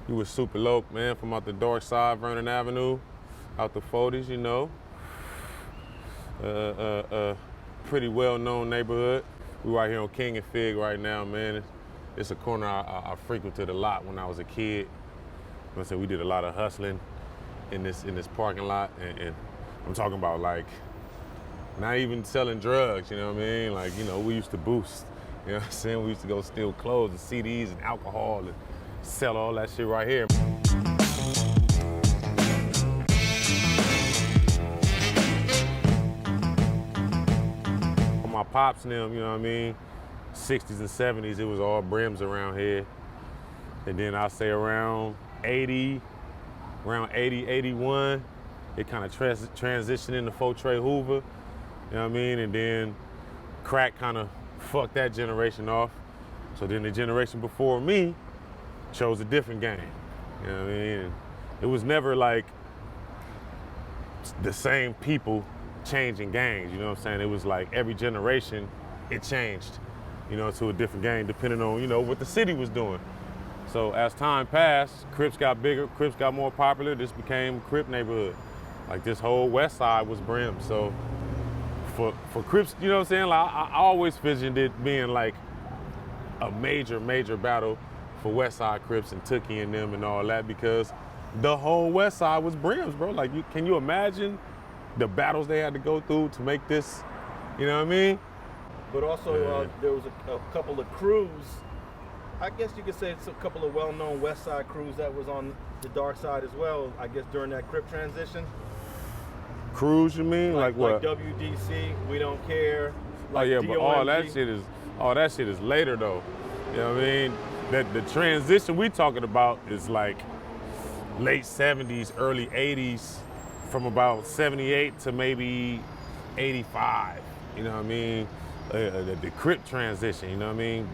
You was Super Loc, man, from out the Darkside, Vernon Avenue, out the 40s, you know. Pretty well-known neighborhood. We right here on King and Fig right now, man. It's a corner I frequented a lot when I was a kid. I said we did a lot of hustling in this parking lot, and I'm talking about like not even selling drugs, you know what I mean? Like, you know, we used to boost, you know what I'm saying? We used to go steal clothes and CDs and alcohol and sell all that shit right here. My pops and them, you know what I mean? 60s and 70s, it was all Brims around here. And then I'll say around 80, 81, it kind of transitioned into Trey Hoover, you know what I mean? And then crack kind of fucked that generation off. So then the generation before me chose a different game, you know what I mean? And it was never like the same people changing gangs, you know what I'm saying? It was like every generation, it changed, you know, to a different gang depending on, you know, what the city was doing. So as time passed, Crips got bigger, Crips got more popular, this became Crip neighborhood. Like this whole west side was Brims. So for Crips, you know what I'm saying? Like I always visioned it being like a major battle for west side Crips and Tookie and them and all that, because the whole west side was Brims, bro. Like, can you imagine the battles they had to go through to make this, you know what I mean? But also there was a couple of crews, I guess you could say it's a couple of well-known west side crews that was on the dark side as well, I guess during that Crip transition. Crews, you mean? Like what? Like WDC, We Don't Care. Like oh yeah, DOMG. but all that shit is later though. You know what I mean? That the transition we talking about is like late 70s, early 80s, from about 78 to maybe 85. You know what I mean? The Crip transition, you know what I mean?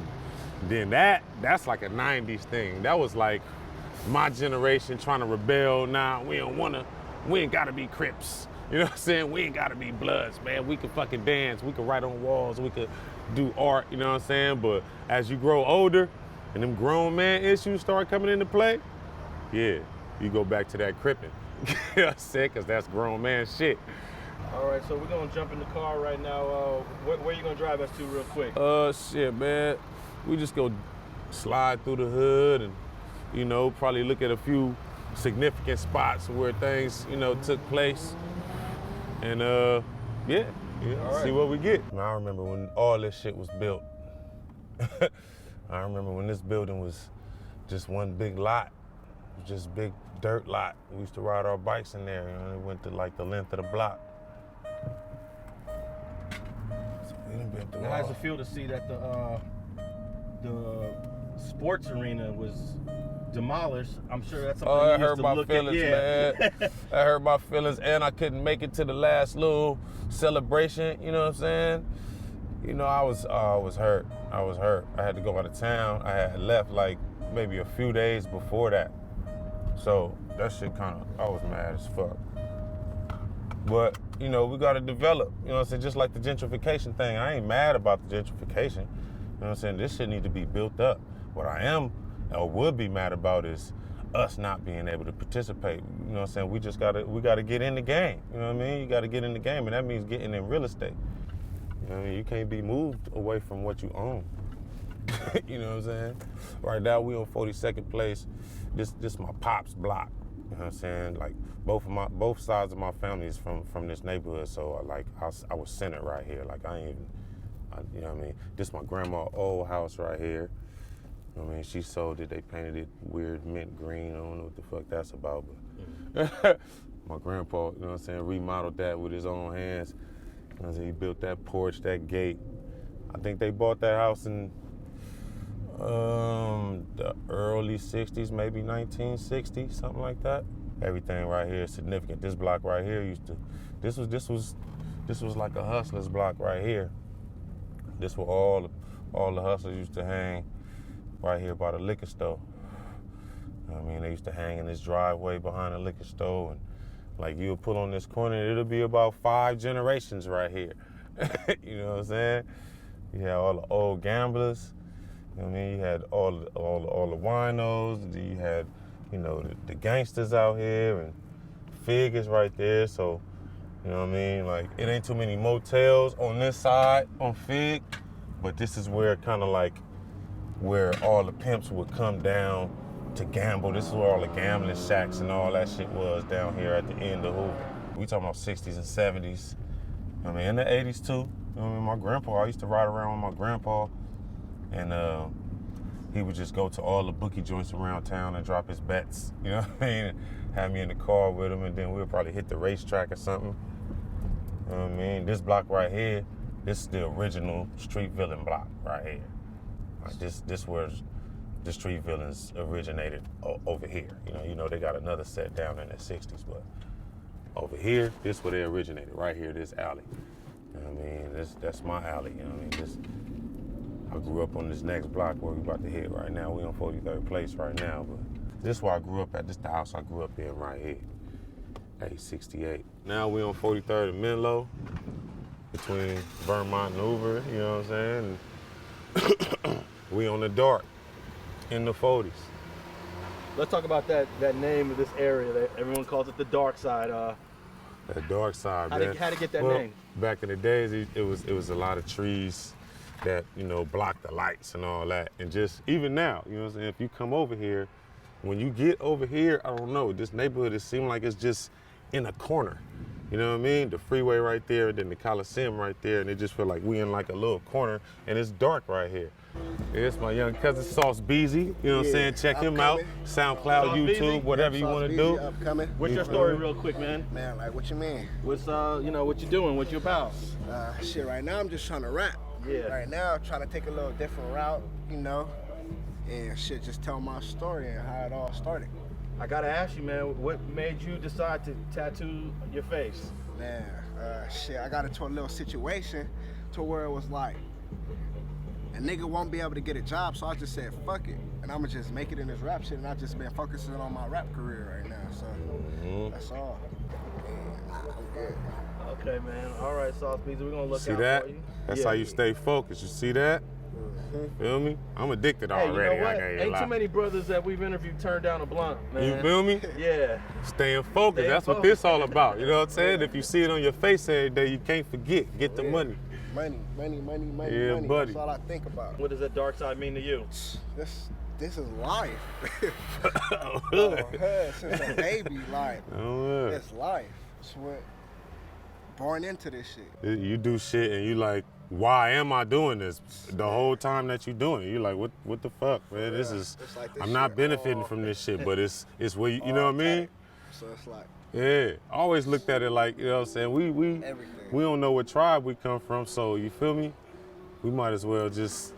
Then that's like a 90s thing. That was like my generation trying to rebel. Nah, we ain't gotta be Crips. You know what I'm saying? We ain't gotta be Bloods, man. We can fucking dance, we can write on walls, we could do art, you know what I'm saying? But as you grow older and them grown man issues start coming into play, yeah, you go back to that Crippin'. You know what I'm saying? Cause that's grown man shit. All right, so we're gonna jump in the car right now. Where you gonna drive us to real quick? Shit, man. We just go slide through the hood and, you know, probably look at a few significant spots where things, you know, took place. And yeah, see what we get. I remember when all this shit was built. I remember when this building was just one big lot, just big dirt lot. We used to ride our bikes in there, you know, it went to like the length of the block. So we done been through How does it feel to see that the sports arena was demolished? I'm sure that's something that you hurt used to my look feelings, at. man. That hurt my feelings, and I couldn't make it to the last little celebration, you know what I'm saying? You know, I was hurt. I was hurt. I had to go out of town. I had left like maybe a few days before that. So that shit I was mad as fuck. But, you know, we gotta develop, you know what I'm saying? Just like the gentrification thing, I ain't mad about the gentrification. You know what I'm saying? This shit need to be built up. What I am or would be mad about is us not being able to participate. You know what I'm saying? We gotta get in the game. You know what I mean? You gotta get in the game, and that means getting in real estate. You know what I mean? You can't be moved away from what you own. You know what I'm saying? Right now we on 42nd place. This my pop's block. You know what I'm saying? Like both sides of my family is from this neighborhood, so I was centered right here. Like you know what I mean? This my grandma's old house right here. You know what I mean? She sold it, they painted it weird mint green. I don't know what the fuck that's about, but my grandpa, you know what I'm saying, remodeled that with his own hands. You know what I'm saying? He built that porch, that gate. I think they bought that house in the early 60s, maybe 1960, something like that. Everything right here is significant. This block right here this was like a hustler's block right here. This where all the hustlers used to hang right here by the liquor store. You know what I mean? They used to hang in this driveway behind the liquor store, and like you'll pull on this corner, it'll be about 5 generations right here. You know what I'm saying? You had all the old gamblers. You know what I mean? You had all the winos. You had you know, the gangsters out here, and Fig is right there, so, you know what I mean? Like, it ain't too many motels on this side, on Fig, but this is where kind of like, where all the pimps would come down to gamble. This is where all the gambling shacks and all that shit was down here at the end of Hoover. We talking about 60s and 70s. I mean, in the 80s too. You know what I mean? My grandpa, I used to ride around with my grandpa, and he would just go to all the bookie joints around town and drop his bets. You know what I mean? And have me in the car with him, and then we'll probably hit the racetrack or something. You know what I mean? This block right here, this is the original street villain block right here. Like this where the street villains originated over here. You know they got another set down in the 60s, but over here, this where they originated, right here, this alley. You know what I mean? That's my alley, you know what I mean? I grew up on this next block where we about to hit right now. We on 43rd place right now, but this is where I grew up at. This is the house I grew up in right here, 868. Now we on 43rd and Menlo, between Vermont and Hoover, you know what I'm saying? And we on the dark, in the 40s. Let's talk about that name of this area. That everyone calls it the Darkside. The Darkside, man. How'd it get that name? Back in the days, it was a lot of trees that, you know, block the lights and all that. And just, even now, you know what I'm saying, if you come over here, when you get over here, I don't know, this neighborhood, it seems like it's just in a corner. You know what I mean? The freeway right there, then the Coliseum right there, and it just feel like we in like a little corner, and it's dark right here. It's my young cousin, Sauce Beezy, you know what I'm saying? Check him out, SoundCloud, Sauce YouTube, Beezy. whatever you want to do. Upcoming. What's your story real quick, man? Man, like, what you mean? What's, you know, what you doing? What you about? Shit, right now I'm just trying to rap. Yeah. Right now, I'm trying to take a little different route, you know, and shit, just tell my story and how it all started. I gotta ask you, man, what made you decide to tattoo your face? Man, shit, I got into a little situation to where it was like, a nigga won't be able to get a job, so I just said, fuck it. And I'ma just make it in this rap shit, and I just been focusing on my rap career right now, so that's all. And I'm good. Okay, man. All right, Sauce Beezy, we're gonna look See out that? for you. That's how you stay focused. You see that? Feel me? I'm addicted Hey, already. you know what? I can't even Ain't lie. too many brothers that we've interviewed turned down a blunt, man. You feel me? Yeah. Staying focused. Staying That's what focused. this all about. You know what I'm saying? If you see it on your face every day, you can't forget. Get the money. Money, money, money, money, Yeah, money. buddy. That's all I think about. What does that dark side mean to you? This is life. Hood. Since a baby, like, Oh, yeah. it's life. It's what, born into this shit. You do shit and you like, why am I doing this? The whole time that you doing it, you like, what the fuck, man? This is, It's like this I'm not shit benefiting all- from this shit, but it's where you know what I mean? So it's like Yeah, I always looked at it like, you know what I'm saying? We everything. we don't know what tribe we come from, so you feel me? We might as well just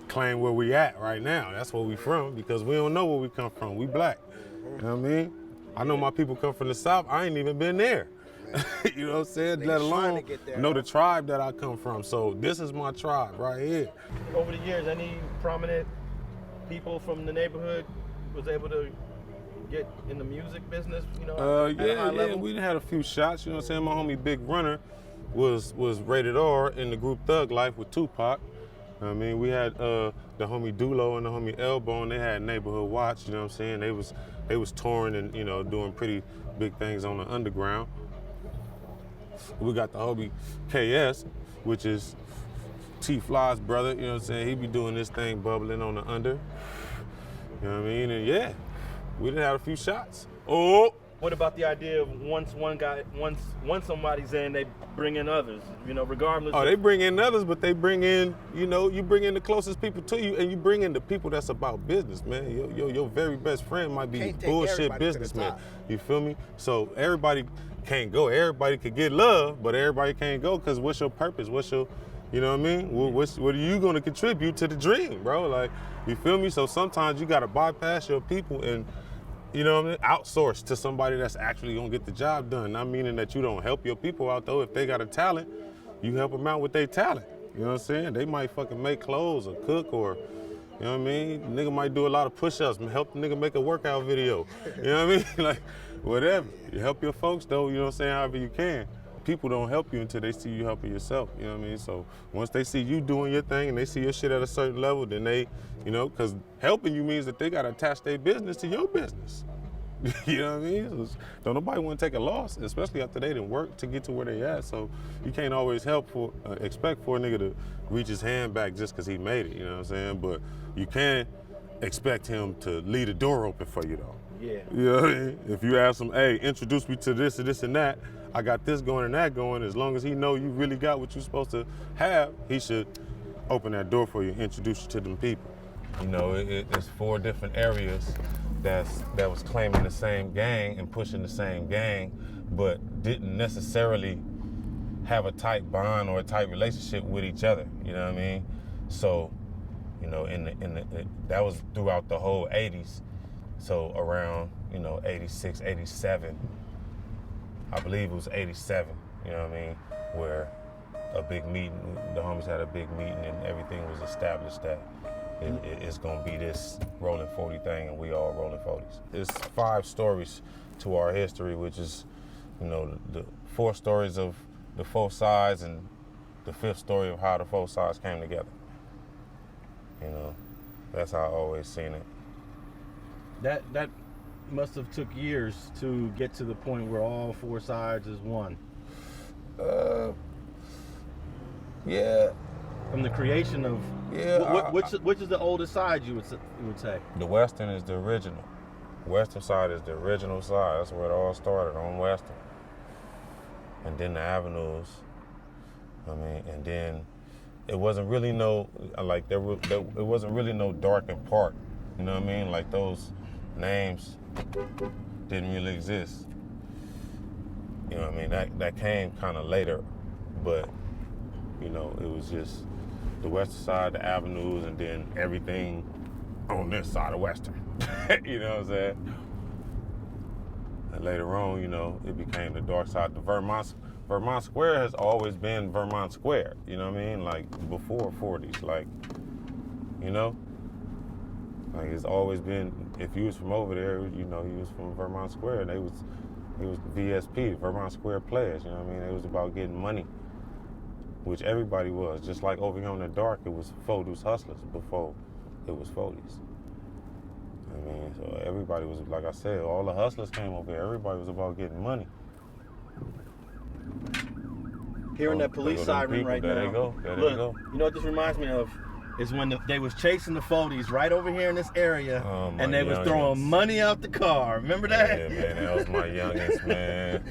claim where we at right now. That's where we from, because we don't know where we come from. We black. You know what I mean? I know my people come from the South. I ain't even been there. You know what I'm saying? They Let trying alone to get there, know huh? the tribe that I come from. So this is my tribe right here. Over the years, any prominent people from the neighborhood was able to get in the music business, you know, at a high level? We had a few shots. You know what I'm saying? My homie Big Runner was rated R in the group Thug Life with Tupac. I mean, we had the homie Dulo and the homie Elbow, and they had Neighborhood Watch. You know what I'm saying? They was touring and, you know, doing pretty big things on the underground. We got the homie KS, which is T-Fly's brother. You know what I'm saying? He be doing this thing bubbling on the under. You know what I mean? And yeah, we done had a few shots. Oh! What about the idea of once somebody's in, they bring in others, you know, regardless Oh, of... they bring in others, but they bring in, you know, you bring in the closest people to you, and you bring in the people that's about business, man. Your very best friend might be Can't take bullshit everybody to the businessman. top. You feel me? So everybody can't go. Everybody could get love, but everybody can't go, because what's your purpose? What's your, you know what I mean? What are you going to contribute to the dream, bro? Like, you feel me? So sometimes you got to bypass your people and, you know what I mean, outsource to somebody that's actually gonna get the job done. Not meaning that you don't help your people out though. If they got a talent, you help them out with their talent. You know what I'm saying? They might fucking make clothes or cook or, you know what I mean? Nigga might do a lot of push-ups and help the nigga make a workout video. You know what I mean? Like, whatever. You help your folks though, you know what I'm saying, however you can. people don't help you until they see you helping yourself, you know what I mean? So once they see you doing your thing and they see your shit at a certain level, then they, you know, because helping you means that they got to attach their business to your business. You know what I mean? So don't nobody want to take a loss, especially after they didn't work to get to where they at. So you can't always expect for a nigga to reach his hand back just because he made it, you know what I'm saying? But you can expect him to leave the door open for you though. Yeah. You know what I mean? If you ask him, hey, introduce me to this and this and that, I got this going and that going, as long as he know you really got what you're supposed to have, he should open that door for you, introduce you to them people. You know, it's 4 different areas that was claiming the same gang and pushing the same gang, but didn't necessarily have a tight bond or a tight relationship with each other, you know what I mean? So, you know, that was throughout the whole 80s. So around, you know, 86, 87, I believe it was 87, you know what I mean, where a big meeting, the homies had a big meeting and everything was established that it's gonna be this rolling 40 thing and we all rolling 40s. It's 5 stories to our history, which is, you know, the 4 stories of the 4 sides and the 5th story of how the 4 sides came together. You know, that's how I always seen it. That must have took years to get to the point where all 4 sides is one. Yeah. From the creation of, which is the oldest side you would say? The Western is the original. Western side is the original side. That's where it all started, on Western. And then the avenues. I mean, and then it wasn't really no, like it wasn't really no darkened part. You know what I mean? Like those names didn't really exist. You know what I mean? That came kind of later, but you know, it was just the Western side, the avenues, and then everything on this side of Western. You know what I'm saying? And later on, you know, it became the dark side. The Vermont Square has always been Vermont Square. You know what I mean? Like before 40s, like, you know? Like it's always been, if you was from over there, you know, you was from Vermont Square. And it was VSP, Vermont Square Players, you know what I mean? It was about getting money, which everybody was. Just like over here on the dark, it was Fodu's Hustlers before it was Fodu's. I mean, so everybody was, like I said, all the hustlers came over here. Everybody was about getting money. Hearing that police siren right now. There they go. There Look, they go. you know what this reminds me of? Is when they was chasing the Foodies right over here in this area, and they was throwing money out the car. Remember that? Yeah, man, that was my youngest, man.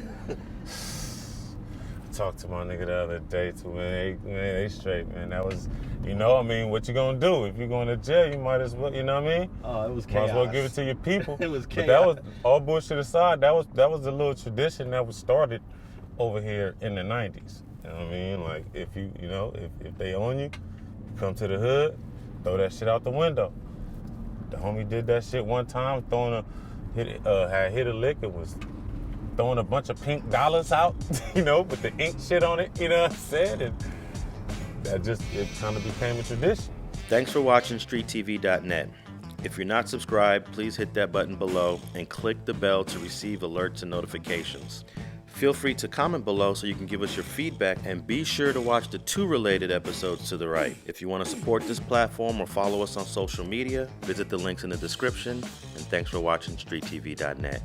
Talked to my nigga the other day too, man. They straight, man. That was, you know, I mean, what you gonna do? If you're going to jail, you might as well, you know what I mean? Oh, it was chaos. Might as well give it to your people. It was chaos. But that was, all bullshit aside, that was a little tradition that was started over here in the 90s. You know what I mean? Like, if you know, if they own you, come to the hood, throw that shit out the window. The homie did that shit one time, had hit a lick and was throwing a bunch of pink dollars out, you know, with the ink shit on it, you know what I'm saying? And it kind of became a tradition. Thanks for watching StreetTV.net. If you're not subscribed, please hit that button below and click the bell to receive alerts and notifications. Feel free to comment below so you can give us your feedback, and be sure to watch the 2 related episodes to the right. If you want to support this platform or follow us on social media, visit the links in the description, and thanks for watching StreetTV.net.